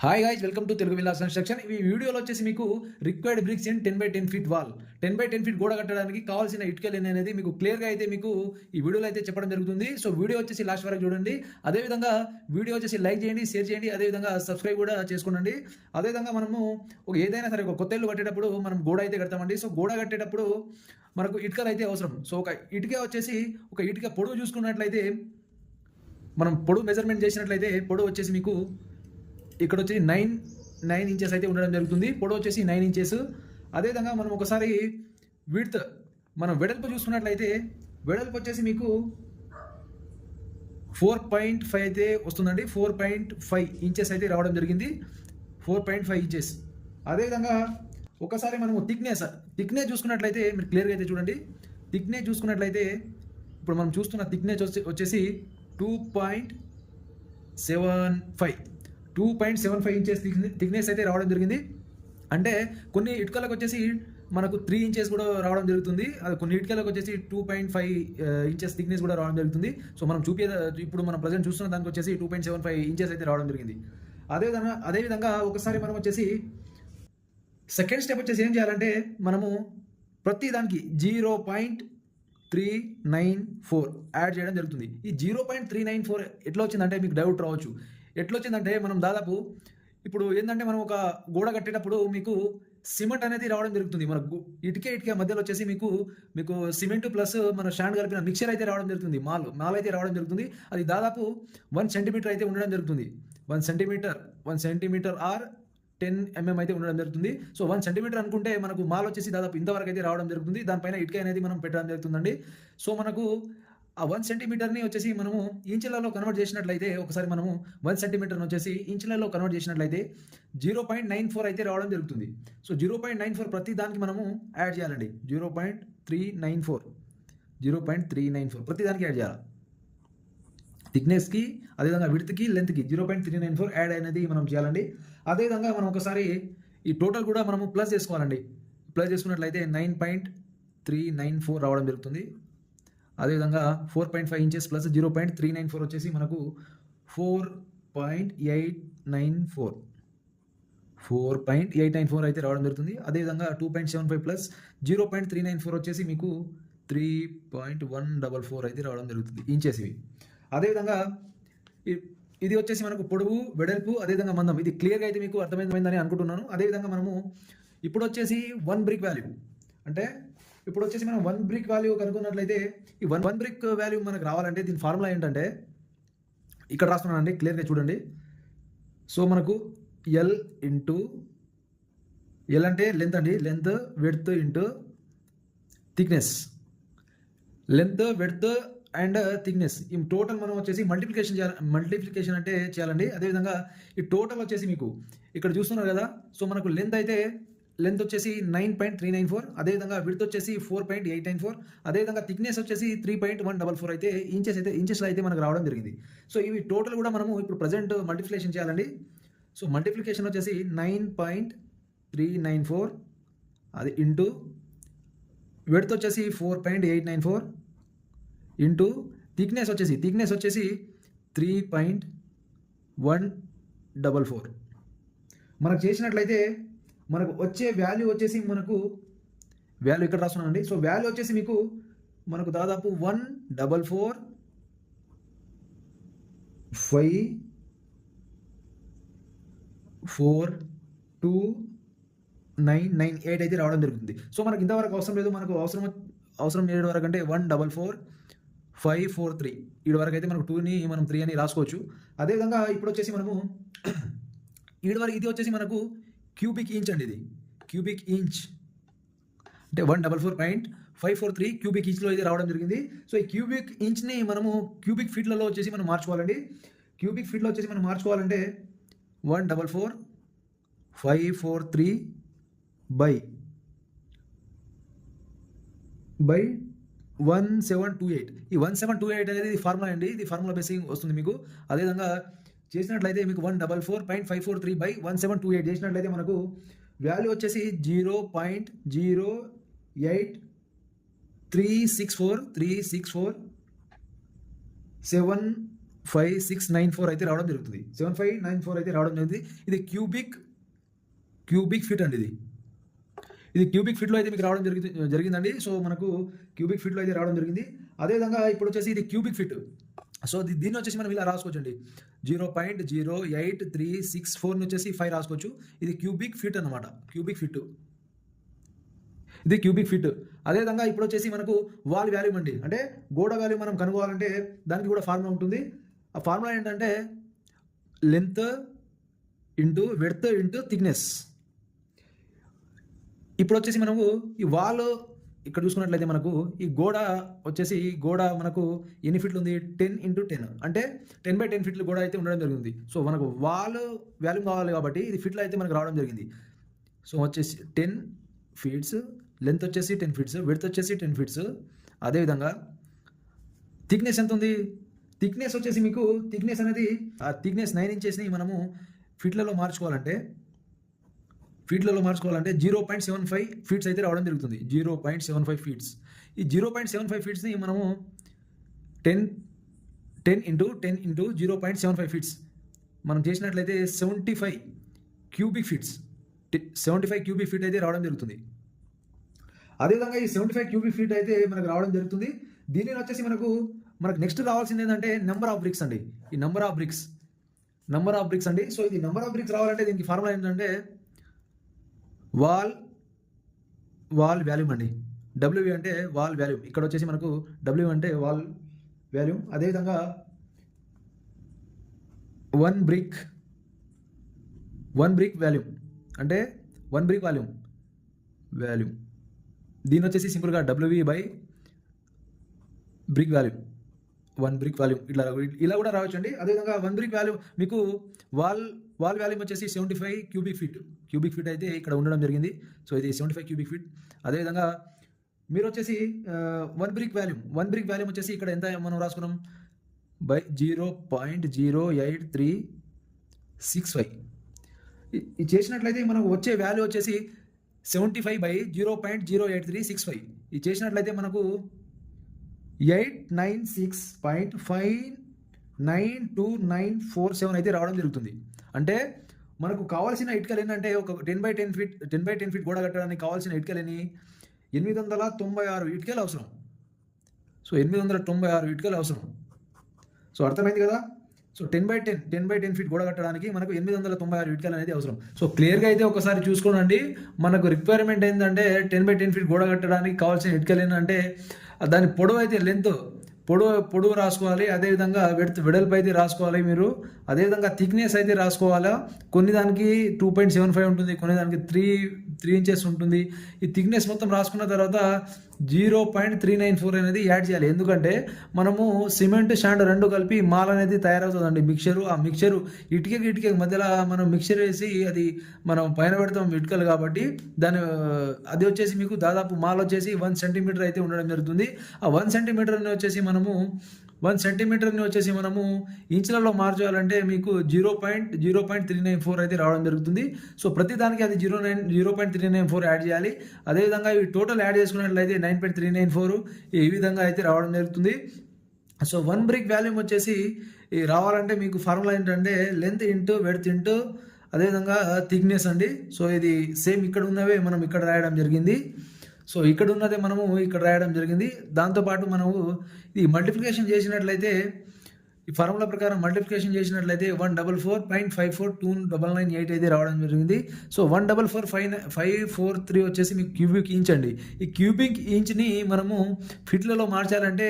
Hi guys, welcome to Telugu Vilas construction. ఈ వీడియోలో వచ్చేసి మీకు required bricks in 10x10 feet wall, 10x10 feet గోడ కట్టడానికి కావాల్సిన ఇటుకలు అనేది మీకు క్లియర్గా అయితే మీకు ఈ వీడియోలో అయితే చెప్పడం జరుగుతుంది. సో వీడియో వచ్చేసి లాస్ట్ వరకు చూడండి. అదేవిధంగా వీడియో వచ్చేసి లైక్ చేయండి, షేర్ చేయండి, అదేవిధంగా సబ్స్క్రైబ్ కూడా చేసుకోండి. అదేవిధంగా మనము ఏదైనా సరే ఒక కొత్త ఇల్లు కట్టేటప్పుడు మనం గోడ అయితే కడతామండి. సో గోడ కట్టేటప్పుడు మనకు ఇటుకలు అయితే అవసరం. సో ఒక ఇటుక వచ్చేసి ఒక ఇటుక పొడవు చూసుకున్నట్లయితే మనం పొడవు మెజర్మెంట్ చేసినట్లయితే పొడవు వచ్చేసి మీకు ఇక్కడ వచ్చి 9 ఇంచెస్ అయితే ఉండడం జరుగుతుంది. పొడవు వచ్చేసి 9 ఇంచెస్. అదేవిధంగా మనం ఒకసారి విడ్త్ మనం వెడల్పు చూసుకున్నట్లయితే వెడల్పు వచ్చేసి మీకు 4.5 అయితే వస్తుందండి. 4.5 ఇంచెస్ అయితే రావడం జరిగింది. 4.5 ఇంచెస్. అదేవిధంగా ఒకసారి మనము థిక్నెస్ చూసుకున్నట్లయితే మీరు క్లియర్గా అయితే చూడండి. థిక్నెస్ చూసుకున్నట్లయితే ఇప్పుడు మనం చూస్తున్న థిక్నెస్ వచ్చేసి 2.75 ఇంచెస్ థిక్నెస్ అయితే రావడం జరిగింది. అంటే కొన్ని ఇటుకలకు వచ్చేసి మనకు 3 ఇంచెస్ కూడా రావడం జరుగుతుంది. అది కొన్ని ఇటుకలకు వచ్చేసి 2.5 ఇంచెస్ థిక్నెస్ కూడా రావడం జరుగుతుంది. సో మనం ఇప్పుడు మనం ప్రజెంట్ చూస్తున్న దానికి వచ్చేసి 2.75 ఇంచెస్ అయితే రావడం జరిగింది. అదేవిధంగా ఒకసారి మనం వచ్చేసి సెకండ్ స్టెప్ వచ్చేసి ఏం చేయాలంటే మనము ప్రతి దానికి 0.394 యాడ్ చేయడం జరుగుతుంది. ఈ 0.394 ఎట్లా వచ్చిందంటే మీకు డౌట్ రావచ్చు. ఎట్లా వచ్చిందంటే మనం దాదాపు ఇప్పుడు ఏంటంటే మనం ఒక గోడ కట్టేటప్పుడు మీకు సిమెంట్ అనేది రావడం జరుగుతుంది. మన ఇటుక మధ్యలో వచ్చేసి మీకు సిమెంట్ ప్లస్ మన స్టాండ్ కలిపిన మిక్చర్ అయితే రావడం జరుగుతుంది. మాల్ అయితే రావడం జరుగుతుంది. అది దాదాపు 1 సెంటీమీటర్ అయితే ఉండడం జరుగుతుంది. 1 సెంటీమీటర్ ఆర్ 10 mm అయితే ఉండడం జరుగుతుంది. సో 1 సెంటీమీటర్ అనుకుంటే మనకు మాల్ వచ్చేసి దాదాపు ఇంతవరకు అయితే రావడం జరుగుతుంది. దానిపైన ఇటుక అనేది మనం పెట్టడం జరుగుతుందండి. సో మనకు ఆ 1 సెంటీమీటర్ని వచ్చేసి మనము ఇంచులలో కన్వర్ట్ చేసినట్లయితే ఒకసారి మనము 1 సెంటీమీటర్ని వచ్చేసి ఇంచులలో కన్వర్ట్ చేసినట్లయితే 0.94 అయితే రావడం జరుగుతుంది. సో 0.94 ప్రతి దానికి మనము యాడ్ చేయాలండి. 0.394 ప్రతి దానికి యాడ్ చేయాలి. థిక్నెస్కి అదేవిధంగా విడ్త్కి లెంత్కి 0.394 యాడ్ అనేది మనం చేయాలండి. అదేవిధంగా మనం ఒకసారి ఈ టోటల్ కూడా మనము ప్లస్ చేసుకోవాలండి. ప్లస్ చేసుకున్నట్లయితే 9.394 రావడం జరుగుతుంది. అదేవిధంగా 4.5 ఇంచెస్ ప్లస్ 0.394 వచ్చేసి మనకు 4.894 అయితే రావడం జరుగుతుంది. అదేవిధంగా 2.75 ప్లస్ 0.394 వచ్చేసి మీకు 3.144 అయితే రావడం జరుగుతుంది ఇంచెస్ ఇవి. అదేవిధంగా ఇది వచ్చేసి మనకు పొడవు, వెడల్పు, అదేవిధంగా మందం. ఇది క్లియర్గా అయితే మీకు అర్థమైందని అనుకుంటున్నాను. అదేవిధంగా మనము ఇప్పుడు వచ్చేసి 1 బ్రిక్ వాల్యూ అంటే ఇప్పుడు వచ్చేసి మనం 1 బ్రిక్ వాల్యూ కనుక్కున్నట్లయితే ఈ 1 బ్రిక్ వాల్యూ మనకు రావాలంటే దీని ఫార్ములా ఏంటంటే ఇక్కడ రాస్తున్నానండి, క్లియర్గా చూడండి. సో మనకు ఎల్ అంటే లెంత్ అండి. Length width into thickness. Length width and thickness ఈ టోటల్ మనం వచ్చేసి మల్టిప్లికేషన్ అంటే చేయాలండి. అదేవిధంగా ఈ టోటల్ వచ్చేసి మీకు ఇక్కడ చూస్తున్నారు కదా. సో మనకు లెంత్ వచ్చేసి 9.394, అదేవిధంగా విడ్త్ వచ్చేసి 4.894, అదేవిధంగా థిక్నెస్ వచ్చేసి 3.144 అయితే ఇంచెస్లో అయితే మనకు రావడం జరిగింది. సో ఇవి టోటల్ కూడా మనము ఇప్పుడు ప్రజెంట్ మల్టిప్లికేషన్ చేయాలండి. సో మల్టిప్లికేషన్ వచ్చేసి 9.394 అది ఇంటూ విడ్త్ వచ్చేసి 4.894 ఇంటూ థిక్నెస్ వచ్చేసి 3.144 మనకు చేసినట్లయితే మనకు వచ్చే వాల్యూ వచ్చేసి వాల్యూ ఇక్కడ రాస్తున్నానండి. సో వాల్యూ వచ్చేసి మనకు దాదాపు 144,2,998 అయితే రావడం జరుగుతుంది. సో మనకు ఇంతవరకు అవసరం లేదు. మనకు అవసరం ఏడు వరకు అంటే 144,543 ఈడు వరకు అయితే మనకు 2ని మనం 3 అని రాసుకోవచ్చు. అదేవిధంగా ఇప్పుడు వచ్చేసి మనము ఈడు వరకు ఇది వచ్చేసి మనకు క్యూబిక్ ఇంచ్ అండి. ఇది క్యూబిక్ ఇంచ్ అంటే 144.543 క్యూబిక్ ఇంచ్లో అయితే రావడం జరిగింది. సో ఈ క్యూబిక్ ఇంచ్ని మనము క్యూబిక్ ఫీట్లలో వచ్చేసి మనం మార్చుకోవాలండి. క్యూబిక్ ఫీట్లో వచ్చేసి మనం మార్చుకోవాలంటే 144,543 బై 1728. ఈ 1728 అనేది ఫార్ములా అండి. ఇది ఫార్ములా బేసింగ్ వస్తుంది మీకు. అదేవిధంగా చేసినట్లయితే మీకు 144.543 బై 1728 చేసినట్లయితే మనకు వాల్యూ వచ్చేసి 0.08364 7694 అయితే రావడం జరుగుతుంది. 7594 అయితే రావడం జరిగింది. ఇది క్యూబిక్ ఫీట్ అండి ఇది. ఇది క్యూబిక్ ఫీట్‌లో అయితే మీకు రావడం జరిగిందండి. సో, మనకు క్యూబిక్ ఫీట్‌లో అయితే రావడం జరిగింది. అదేవిధంగా ఇప్పుడొచ్చేసి ఇది క్యూబిక్ ఫీట్. సో, దీన్నొచ్చేసి మనం ఇలా రాసుకోవచ్చండి. 0.08364 వచ్చేసి 5 రాసుకోవచ్చు. ఇది క్యూబిక్ ఫీట్ అన్నమాట. Cubic feet. ఇది క్యూబిక్ ఫీట్. అదేవిధంగా ఇప్పుడొచ్చేసి మనకు వాల్ వాల్యూమ్ అండి. అంటే గోడ వాల్యూమ్ మనం కనుగొనాలంటే దానికి కూడా ఫార్ములా ఉంటుంది. ఆ ఫార్ములా ఏంటంటే length into width into thickness. ఇప్పుడొచ్చేసి మనము ఈ వాల్ ఇక్కడ చూసుకున్నట్లయితే మనకు ఈ గోడ మనకు ఎన్ని ఫీట్లు ఉంది? 10x10 అంటే 10/10 ఫీట్ల గోడ అయితే ఉండడం జరిగింది. సో, మనకు వాల్ వాల్యూమ్ కావాలి కాబట్టి ఇది ఫీట్‌లో అయితే మనకు రావడం జరిగింది. సో, వచ్చేసి 10 ఫీట్స్, లెంత్ వచ్చేసి 10 ఫీట్స్, విడ్త్ వచ్చేసి 10 ఫీట్స్. అదేవిధంగా థిక్‌నెస్ ఎంత ఉంది? థిక్‌నెస్ వచ్చేసి మీకు థిక్‌నెస్ అనేది ఆ థిక్‌నెస్ 9 ఇంచెస్‌ని మనము ఫీట్లలో మార్చుకోవాలంటే 0.75 ఫీట్స్ అయితే రావడం జరుగుతుంది. 0.75 ఫీట్స్. ఈ 0.75 ఫీట్స్‌ని మనము 10 ఇంటూ 0.75 ఫీట్స్ మనం చేసినట్లయితే 75 క్యూబిక్ ఫీట్స్. 75 క్యూబిక్ ఫీట్ అయితే రావడం జరుగుతుంది. అదేవిధంగా ఈ 75 క్యూబిక్ ఫీట్ అయితే మనకు రావడం జరుగుతుంది. దీనిని వచ్చేసి మనకు నెక్స్ట్ రావాల్సింది ఏంటంటే నెంబర్ ఆఫ్ బ్రిక్స్ అండి. ఈ నెంబర్ ఆఫ్ బ్రిక్స్ అండి. సో, ఇది నెంబర్ ఆఫ్ బ్రిక్స్ రావాలంటే దీనికి ఫార్ములా ఏంటంటే వాల్ వాల్యూమ్ అండి. డబ్ల్యూవి అంటే వాల్ వాల్యూమ్. ఇక్కడ వచ్చేసి మనకు డబ్ల్యూ అంటే వాల్ వాల్యూమ్. అదేవిధంగా 1 బ్రిక్ వాల్యూమ్ అంటే 1 బ్రిక్ వాల్యూమ్. దీని వచ్చేసి సింపుల్గా WV by brick volume. 1 brick volume ఇలా కూడా రావచ్చండి. అదేవిధంగా 1 బ్రిక్ వాల్యూమ్ మీకు వాల్ వాల్యూమ్ వచ్చేసి 75 క్యూబిక్ ఫీట్ అయితే ఇక్కడ ఉండడం జరిగింది. సో, ఇది 75 క్యూబిక్ ఫీట్. అదేవిధంగా మీరు వచ్చేసి 1 బ్రిక్ వాల్యూమ్ వచ్చేసి ఇక్కడ ఎంత మనం రాసుకున్నాం? బై 0.08365. ఇది చేసినట్లయితే మనకు వచ్చే వాల్యూ వచ్చేసి 75/0.08365. ఇది చేసినట్లయితే మనకు 896.59247 అయితే రావడం జరుగుతుంది. అంటే మనకు కావాల్సిన ఇటుకలు ఏంటంటే ఒక 10/10 ఫీట్ గోడ కట్టడానికి కావాల్సిన ఇటుకలని 896 ఇటుకలు అవసరం. సో, 896 ఇటుకలు అవసరం. సో, అర్థమైంది కదా? సో, 10/10 ఫీట్ గోడ కట్టడానికి మనకు 896 ఇటుకలు అనేది అవసరం. సో, క్లియర్గా అయితే ఒకసారి చూసుకోండి. మనకు రిక్వైర్మెంట్ ఏంటంటే 10/10 ఫీట్ గోడ కట్టడానికి కావాల్సిన ఇటుకలు ఏంటంటే దాని పొడవు అయితే లెంత్ పొడవు రాసుకోవాలి. అదేవిధంగా వెడల్పు అయితే రాసుకోవాలి మీరు. అదేవిధంగా థిక్నెస్ అయితే రాసుకోవాలా. కొన్ని దానికి 2.75 ఉంటుంది, కొన్ని దానికి 3 ఇంచెస్ ఉంటుంది. ఈ థిక్నెస్ మొత్తం రాసుకున్న తర్వాత 0.394 అనేది యాడ్ చేయాలి. ఎందుకంటే మనము సిమెంట్ శాండ్ రెండు కలిపి మాల్ అనేది తయారవుతుందండి. ఆ మిక్చరు ఇటుక మధ్యలో మనం మిక్చర్ వేసి అది మనం పైన పెడతాం ఇటుకలు కాబట్టి అది వచ్చేసి మీకు దాదాపు మాల్ వచ్చేసి 1 సెంటీమీటర్ అయితే ఉండడం జరుగుతుంది. ఆ 1 సెంటీమీటర్ని వచ్చేసి మనము ఇంచులలో మార్చాలంటే మీకు 0.394 అయితే రావడం జరుగుతుంది. సో, ప్రతి దానికి అది 0.394 యాడ్ చేయాలి. అదేవిధంగా ఇవి టోటల్ యాడ్ చేసుకున్నట్లయితే 9.394 ఈ విధంగా అయితే రావడం జరుగుతుంది. సో, 1 బ్రిక్ వాల్యూమ్ వచ్చేసి రావాలంటే మీకు ఫార్ములా ఏంటంటే లెంత్ ఇంటూ విడ్త్ ఇంటూ అదేవిధంగా థిక్నెస్ అండి. సో, ఇది సేమ్ ఇక్కడ ఉన్నవే మనం ఇక్కడ రాయడం జరిగింది. సో, ఇక్కడ ఉన్నదే మనము ఇక్కడ రాయడం జరిగింది. దాంతోపాటు మనము ఈ మల్టిప్లికేషన్ చేసినట్లయితే ఈ ఫార్ములా ప్రకారం మల్టిప్లికేషన్ చేసినట్లయితే 144.542998 అయితే రావడం జరిగింది. సో, 144.543 వచ్చేసి మీకు క్యూబిక్ ఇంచ్ అండి. ఈ క్యూబిక్ ఇంచ్ని మనము ఫీట్లలో మార్చాలంటే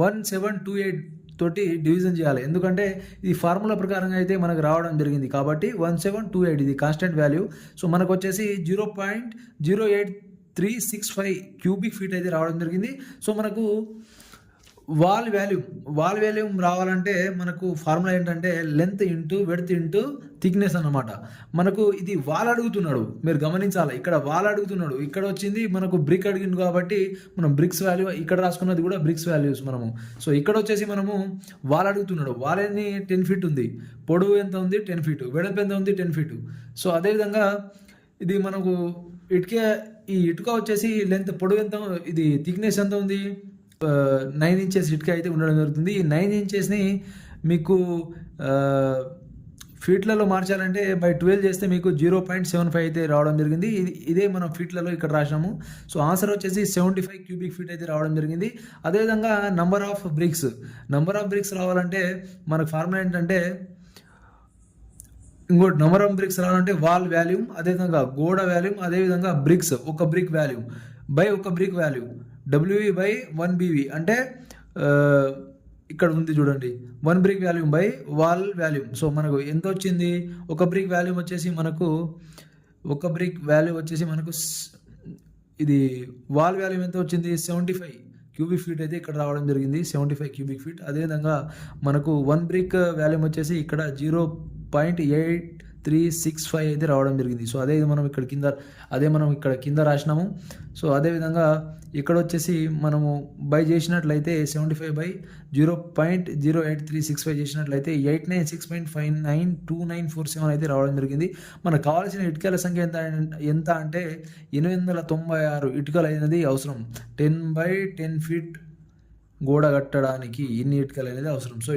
1728 తోటి డివిజన్ చేయాలి. ఎందుకంటే ఇది ఫార్ములా ప్రకారంగా అయితే మనకు రావడం జరిగింది కాబట్టి 1728 ఇది కాన్స్టెంట్ వాల్యూ. సో, మనకు వచ్చేసి 0.08365 క్యూబిక్ ఫీట్ అయితే రావడం జరిగింది. సో, మనకు వాల్ వాల్యూమ్ రావాలంటే మనకు ఫార్ములా ఏంటంటే length into width into thickness అన్నమాట. మనకు ఇది వాల్ అడుగుతున్నాడు, మీరు గమనించాలి. ఇక్కడ వాల్ అడుగుతున్నాడు, ఇక్కడ వచ్చింది మనకు బ్రిక్ అడిగింది కాబట్టి మనం బ్రిక్స్ వాల్యూ ఇక్కడ రాసుకున్నది కూడా బ్రిక్స్ వాల్యూస్ మనము. సో, ఇక్కడ వచ్చేసి మనము వాల్ అడుగుతున్నాడు. వాల్ ఎన్ని 10 ఫీట్ ఉంది, పొడవు ఎంత ఉంది 10 ఫీట్, వెడల్పు ఎంత ఉంది 10 ఫీట్. సో, అదేవిధంగా ఇది మనకు ఈ ఇటుక వచ్చేసి లెంత్ పొడవు ఎంత, ఇది థిక్నెస్ ఎంత ఉంది 9 ఇంచెస్ ఇటుక అయితే ఉండడం జరుగుతుంది. ఈ 9 ఇంచెస్ని మీకు ఫీట్లలో మార్చాలంటే బై 12 చేస్తే మీకు 0.75 అయితే రావడం జరిగింది. ఇదే మనం ఫీట్లలో ఇక్కడ రాసినాము. సో ఆన్సర్ వచ్చేసి 75 క్యూబిక్ ఫీట్ అయితే రావడం జరిగింది. అదేవిధంగా నంబర్ ఆఫ్ బ్రిక్స్ రావాలంటే మనకు ఫార్ములా ఏంటంటే ఇంకోటి నంబర్ ఆఫ్ బ్రిక్స్ రావాలంటే వాల్ వాల్యూమ్, అదేవిధంగా గోడ వాల్యూమ్, అదేవిధంగా బ్రిక్స్ ఒక బ్రిక్ వాల్యూమ్ బై ఒక brick volume WE by 1 BV అంటే ఇక్కడ ఉంది చూడండి 1 brick volume by wall volume. So మనకు ఎంత వచ్చింది, ఒక బ్రిక్ వాల్యూమ్ వచ్చేసి మనకు ఇది వాల్ వాల్యూమ్ ఎంత వచ్చింది 75 క్యూబిక్ ఫీట్ అయితే ఇక్కడ రావడం జరిగింది, 75 క్యూబిక్ ఫీట్. అదేవిధంగా మనకు 1 బ్రిక్ వాల్యూమ్ వచ్చేసి ఇక్కడ 0.8365 అయితే రావడం జరిగింది. సో మనం ఇక్కడ కింద రాసినాము. సో అదేవిధంగా ఇక్కడ వచ్చేసి మనము బై చేసినట్లయితే 75 బై 0.08365 చేసినట్లయితే 896.592947 అయితే రావడం జరిగింది. మనకు కావాల్సిన ఇటుకల సంఖ్య ఎంత అంటే 896 ఇటుకలు అనేది అవసరం. 10 బై 10 ఫీట్ గోడ కట్టడానికి ఇన్ని ఇటుకలు అనేది అవసరం. సో